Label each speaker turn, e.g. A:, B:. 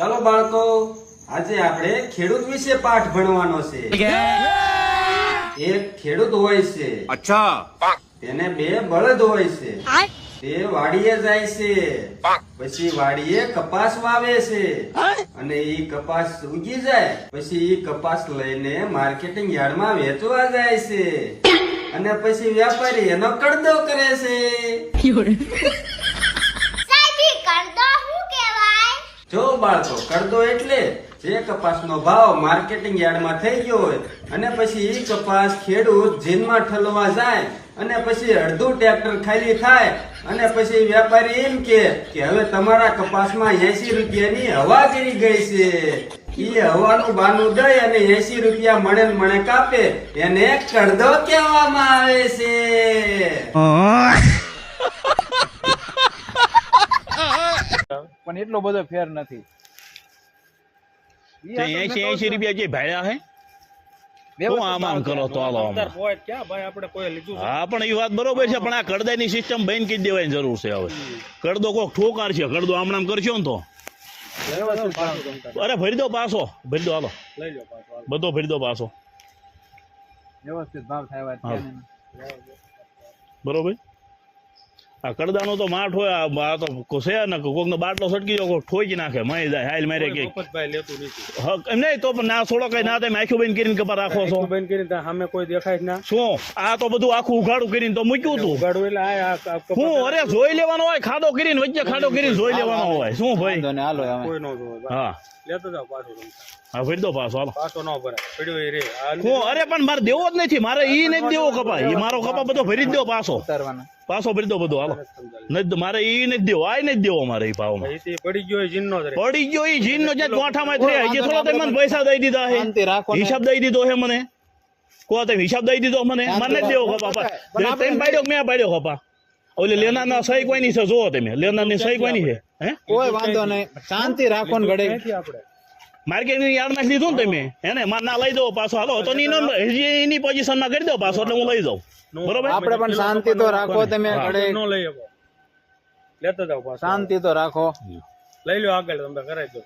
A: ચાલો બાળકો, આજે આપણે ખેડૂત વિશે પાઠ ભણવાનો છે. એક ખેડૂત હોય છે.
B: અચ્છા.
A: તેને બે બળદ હોય છે. તે વાડીએ જાય છે. પછી વાડીએ કપાસ વાવે છે. અને ઈ કપાસ ઉગી જાય પછી ઈ કપાસ લઈને માર્કેટિંગ યાર્ડમાં વેચવા જાય છે. અને પછી વેપારી એનો કડદો કરે છે. જો બાળકો, કડદો એટલે જે કપાસનો ભાવ માર્કેટિંગ યાર્ડમાં થઈ ગયો હોય અને પછી ઈ કપાસ ખેડૂત જીનમાં ઠલવા જાય અને પછી અડધું ટ્રેક્ટર ખાલી થાય અને પછી વેપારી એમ કે હવે તમારા કપાસમાં 80 રૂપિયાની હવા કરી ગઈ છે. ઈ હવાનું બાનું દઈ અને 80 રૂપિયા મળે કાપે એને કડદો કહેવામાં આવે છે.
C: પણ એટલો બધો ફેર નથી.
D: 80 રૂપિયા જે ભાડ્યા હે શું આમ કરો તો હાલો આમાં. હા પણ એ વાત બરોબર છે, પણ આ કડદાની સિસ્ટમ બંધ કરી દેવાની જરૂર છે. હવે કડદો કોક ઠોકાર છે, કડદો આમણામ કરશો ને તો અરે ભરી દો પાછો, ભરી દો, હાલો બધો ભરી દો પાછો,
C: વ્યવસ્થિત ભાવ થાય
D: બરોબર. આ કડદાનો તો માઠ હોય, આ તો છે ને કોક નો બાટલો સટકી જાય, કોક ઠોકી નાખે, મય જાય હાલ મારે કે એમ નહીં તો પણ ના છોડો કઈ ના થાય. આખું બંધ કરીને કપા રાખો છો,
C: બંધ કરીને સામે કોઈ દેખાય જ ના.
D: શું આ તો બધું આખું ઉઘાડું કરીને તો મૂક્યું તું.
C: ઉગાડું એટલે
D: હું અરે જોઈ લેવાનો હોય, ખાડો કરીને વચ્ચે ખાડો કરીને જોઈ લેવાનો હોય. શું ભાઈ
C: હાલો
D: હા
C: લેતો જાવ પાછો.
D: હા ભરી દો પાછો, હાલો
C: પાછો ન ભરાય પડ્યો એ રે.
D: હું અરે પણ મારે દેવો જ નથી, મારે ઈ નથી દેવો કપા, ઈ મારો કપા બધો ભરી જ દો પાછો, પાછો ભરી દો બધો, હાલો નથી મારે ઈ નથી દેવો, આ નથી દેવો મારે ઈ ભાવમાં.
C: પડી ગયો જીનનો
D: પડી ગયો ઈ જીનનો જે ગોઠામાં જ રહે. હજી થોડો તમે મને પૈસા દઈ દીધા હે, હિસાબ દઈ દીધો હે મને, કો તમે હિસાબ દઈ દીધો મને નથી દેવો કપા. તમે પાડ્યો મેં પાડ્યો કપા. ઓલે લેનાર ના સહી કોઈ ની છે, જોવો તમે લેનાર ની સહી કોઈ ની છે. હે
C: કોઈ વાંધો નહીં, શાંતિ રાખો ને ઘડે. આપણે
D: માર્કેટિંગ યાર્ડ માં લીધું ને તમે એને માર ના લઈ દો પાછો, હાલો તો એની પોઝિશન માં કરી દો પાછો એટલે હું લઈ જાઉં. બરોબર,
C: આપણે પણ શાંતિ તો રાખો, તમે ઘડે ન લઈ આવો, લેતો જાવ પાછો. શાંતિ તો રાખો, લઈ લો આગળ, તમે કરાવી દો.